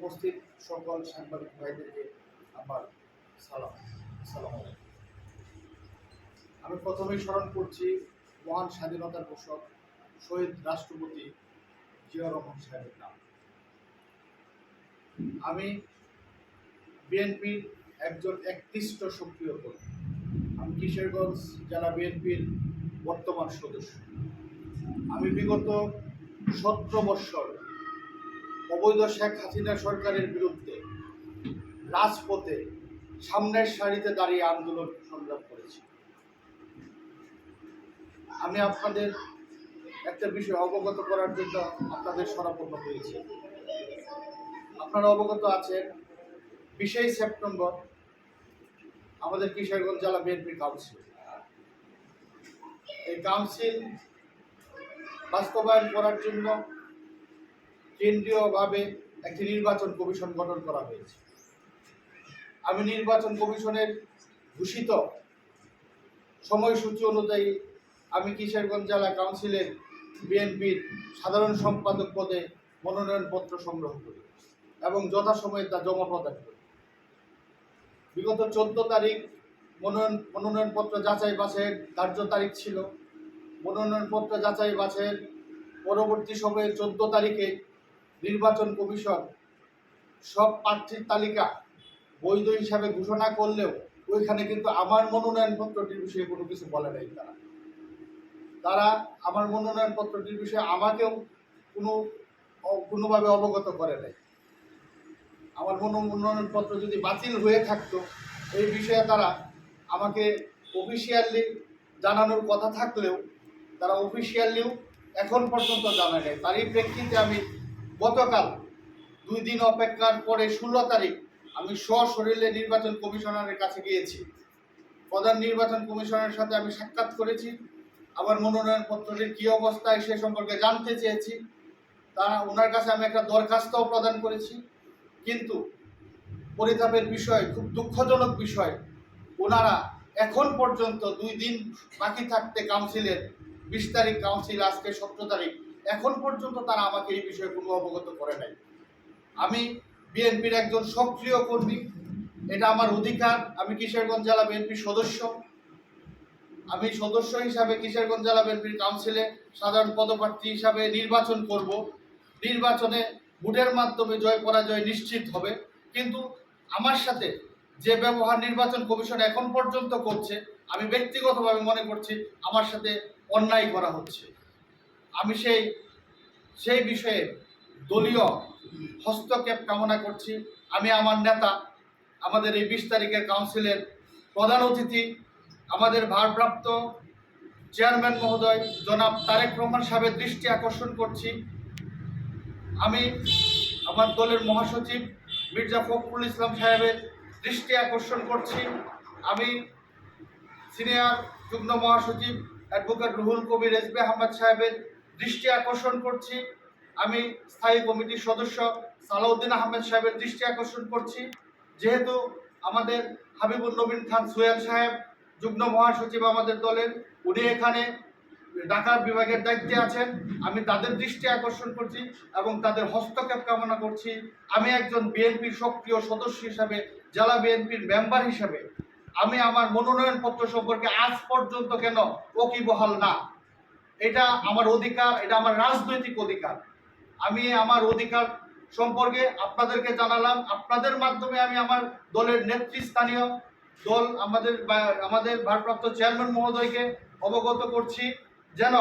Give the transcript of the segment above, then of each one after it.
উপস্থিত সকল সাংবাদিক ভাইদেরকে আমার সালাম। আসসালামু আলাইকুম। আমি প্রথমেই স্মরণ করছি মহান স্বাধীনতার ঘোষক শহীদ রাষ্ট্রপতি জিয়াউর রহমান সাহেবের নাম। আমি বিএনপির একজন একনিষ্ঠ সক্রিয় কর্মী। আমি কিশোরগঞ্জ জেলা বিএনপির বর্তমান সদস্য। আমি বিগত 17 বৎসর অবৈধ শেখ হাসিনা সরকারের বিরুদ্ধে রাজপথে সামনের সারিতে দাঁড়িয়ে আন্দোলন সংগ্রাম করেছি। আমি আপনাদের একটা বিষয় অবগত করার জন্য আপনাদের শরণাপন্ন হয়েছি। আপনারা অবগত আছেন 20 সেপ্টেম্বর আমাদের কিশোরগঞ্জ জেলা বিএনপির কাউন্সিল, এই কাউন্সিল বাস্তবায়ন করার জন্য কেন্দ্রীয়ভাবে একটি নির্বাচন কমিশন গঠন করা হয়েছে। আমি নির্বাচন কমিশনের ঘোষিত সময়সূচি অনুযায়ী আমি কিশোরগঞ্জ জেলা কাউন্সিলের বিএনপির সাধারণ সম্পাদক পদে মনোনয়নপত্র সংগ্রহ করি এবং যথাসময়ে তা জমা প্রদান করি। বিগত 14 তারিখ মনোনয়নপত্র যাচাই বাছাইয়ের ধার্য তারিখ ছিল। মনোনয়নপত্র যাচাই বাছাইয়ের পরবর্তী সময়ে 14 তারিখে নির্বাচন কমিশন সব প্রার্থীর তালিকা বৈধ হিসাবে ঘোষণা করলেও ওইখানে কিন্তু আমার মনোনয়নপত্রটির বিষয়ে কোনো কিছু বলে নাই। তারা আমার মনোনয়নপত্রটির বিষয়ে আমাকেও কোনোভাবে অবগত করে নাই। আমার মনোনয়নপত্র যদি বাতিল হয়ে থাকতো এই বিষয়ে তারা আমাকে অফিসিয়ালি জানানোর কথা থাকলেও তারা অফিসিয়ালিও এখন পর্যন্ত জানায় নাই। তারই প্রেক্ষিতে আমি গতকাল 2 দিন অপেক্ষার পরে 16 তারিখ আমি সশরীরে নির্বাচন কমিশনারের কাছে গিয়েছি। প্রধান নির্বাচন কমিশনারের সাথে আমি সাক্ষাৎ করেছি। আমার মনোনয়নপত্রটির কী অবস্থায় সে সম্পর্কে জানতে চেয়েছি। ওনার কাছে আমি একটা দরখাস্তও প্রদান করেছি। কিন্তু পরিতাপের বিষয়, খুব দুঃখজনক বিষয়, ওনারা এখন পর্যন্ত 2 দিন বাকি থাকতে কাউন্সিলের 20 তারিখ কাউন্সিল, আজকে 17 তারিখ, এখন পর্যন্ত তারা আমাকে এই বিষয়ে কোনো অবগত করে নাই। আমি বিএনপির একজন সক্রিয় কর্মী, এটা আমার অধিকার। আমি কিশোরগঞ্জ জেলা বিএনপির সদস্য। আমি সদস্য হিসাবে কিশোরগঞ্জ জেলা বিএনপির কাউন্সিলে সাধারণ পদপ্রার্থী হিসাবে নির্বাচন করব। নির্বাচনে ভোটের মাধ্যমে জয় পরাজয় নিশ্চিত হবে। কিন্তু আমার সাথে যে ব্যবহার নির্বাচন কমিশন এখন পর্যন্ত করছে, আমি ব্যক্তিগতভাবে মনে করছি আমার সাথে অন্যায় করা হচ্ছে। আমি সেই বিষয়ে দলীয় হস্তক্ষেপ কামনা করছি। আমি আমার নেতা, আমাদের এই 20 তারিখের কাউন্সিলের প্রধান অতিথি, আমাদের ভারপ্রাপ্ত চেয়ারম্যান মহোদয় জনাব তারেক রহমান সাহেবের দৃষ্টি আকর্ষণ করছি। আমি আমার দলের মহাসচিব মির্জা ফখরুল ইসলাম সাহেবের দৃষ্টি আকর্ষণ করছি। আমি সিনিয়র যুগ্ম মহাসচিব অ্যাডভোকেট রুহুল কবির এসবি আহমদ সাহেবের দৃষ্টি আকর্ষণ করছি। আমি স্থায়ী কমিটির সদস্য সালাউদ্দিন আহমেদ সাহেবের দৃষ্টি আকর্ষণ করছি। যেহেতু আমাদের হাবিবুর নবীন খান সোহেল সাহেব যুগ্ম মহাসচিব আমাদের দলের, উনি এখানে ঢাকা বিভাগের দায়িত্বে আছেন, আমি তাদের দৃষ্টি আকর্ষণ করছি এবং তাদের হস্তক্ষেপ কামনা করছি। আমি একজন বিএনপির সক্রিয় সদস্য হিসাবে, জেলা বিএনপির মেম্বার হিসাবে আমি আমার মনোনয়নপত্র সম্পর্কে আজ পর্যন্ত কেন ওয়াকিবহাল না, এটা আমার অধিকার, এটা আমার রাজনৈতিক অধিকার। আমি আমার অধিকার সম্পর্কে আপনাদেরকে জানালাম। আপনাদের মাধ্যমে আমি আমার দলের নেতৃস্থানীয় দল আমাদের ভারপ্রাপ্ত চেয়ারম্যান মহোদয়কে অবগত করছি, যেন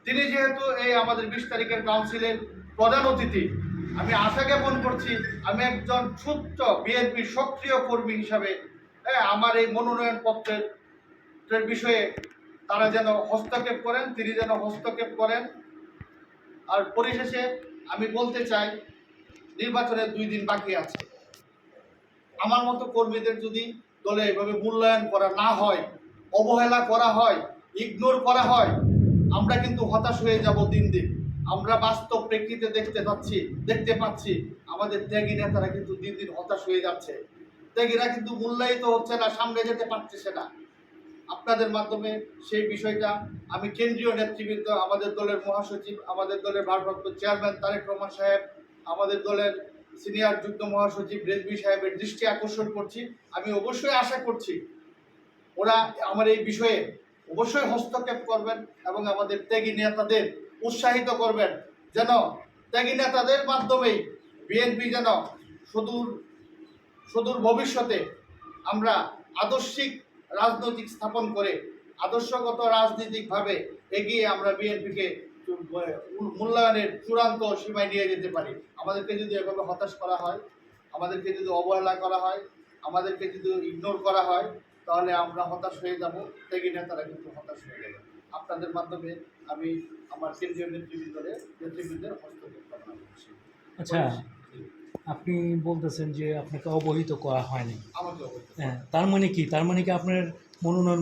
তিনি যেহেতু এই আমাদের 20 তারিখের কাউন্সিলের প্রধান অতিথি, আমি আশা জ্ঞাপন করছি আমি একজন সূত্র বিএনপির সক্রিয় কর্মী হিসাবে আমার এই মনোনয়নপত্রের বিষয়ে তারা যেন হস্তক্ষেপ করেন, তিনি যেন হস্তক্ষেপ করেন। আর পরিশেষে আমি বলতে চাই, নির্বাচনের 2 দিন বাকি আছে। আমার মতো কর্মীদের যদি দলে এভাবে মূল্যায়ন করা না হয়, অবহেলা করা হয়, ইগনোর করা হয়, আমরা কিন্তু হতাশ হয়ে যাব দিন দিন। আমরা বাস্তব প্রেক্ষিতে দেখতে পাচ্ছি আমাদের ত্যাগী নেতারা কিন্তু দিন দিন হতাশ হয়ে যাচ্ছে। ত্যাগীরা কিন্তু মূল্যায়িত হচ্ছে না, সামনে যেতে পারতেছে না। আপনাদের মাধ্যমে সেই বিষয়টা আমি কেন্দ্রীয় নেতৃবৃন্দ, আমাদের দলের মহাসচিব, আমাদের দলের ভারপ্রাপ্ত চেয়ারম্যান তারেক রহমান সাহেব, আমাদের দলের সিনিয়র যুগ্ম মহাসচিব রেজভী সাহেবের দৃষ্টি আকর্ষণ করছি। আমি অবশ্যই আশা করছি ওরা আমার এই বিষয়ে অবশ্যই হস্তক্ষেপ করবেন এবং আমাদের ত্যাগী নেতাদের উৎসাহিত করবেন, যেন ত্যাগী নেতাদের মাধ্যমেই বিএনপি যেন সুদূর সুদূর ভবিষ্যতে আমরা আদর্শিক রাজনৈতিক স্থাপন করে আদর্শগত রাজনৈতিকভাবে এগিয়ে আমরা বিএনপিকে মূল্যায়নের চূড়ান্ত সীমায় নিয়ে যেতে পারি। আমাদেরকে যদি এভাবে হতাশ করা হয়, আমাদেরকে যদি অবহেলা করা হয়, আমাদেরকে যদি ইগনোর করা হয়, তাহলে আমরা হতাশ হয়ে যাব, ত্যাগী নেতারা কিন্তু হতাশ হয়ে যাবে। আপনাদের মাধ্যমে আমি আমার কেন্দ্রীয় নেতৃবৃন্দের হস্তক্ষেপ কামনা করছি। আচ্ছা, আপনি বলতেছেন যে আপনাকে অবহিত করা হয়নি। আমাকে অবশ্যই হ্যাঁ, তার মানে কি আপনার মনোনয়ন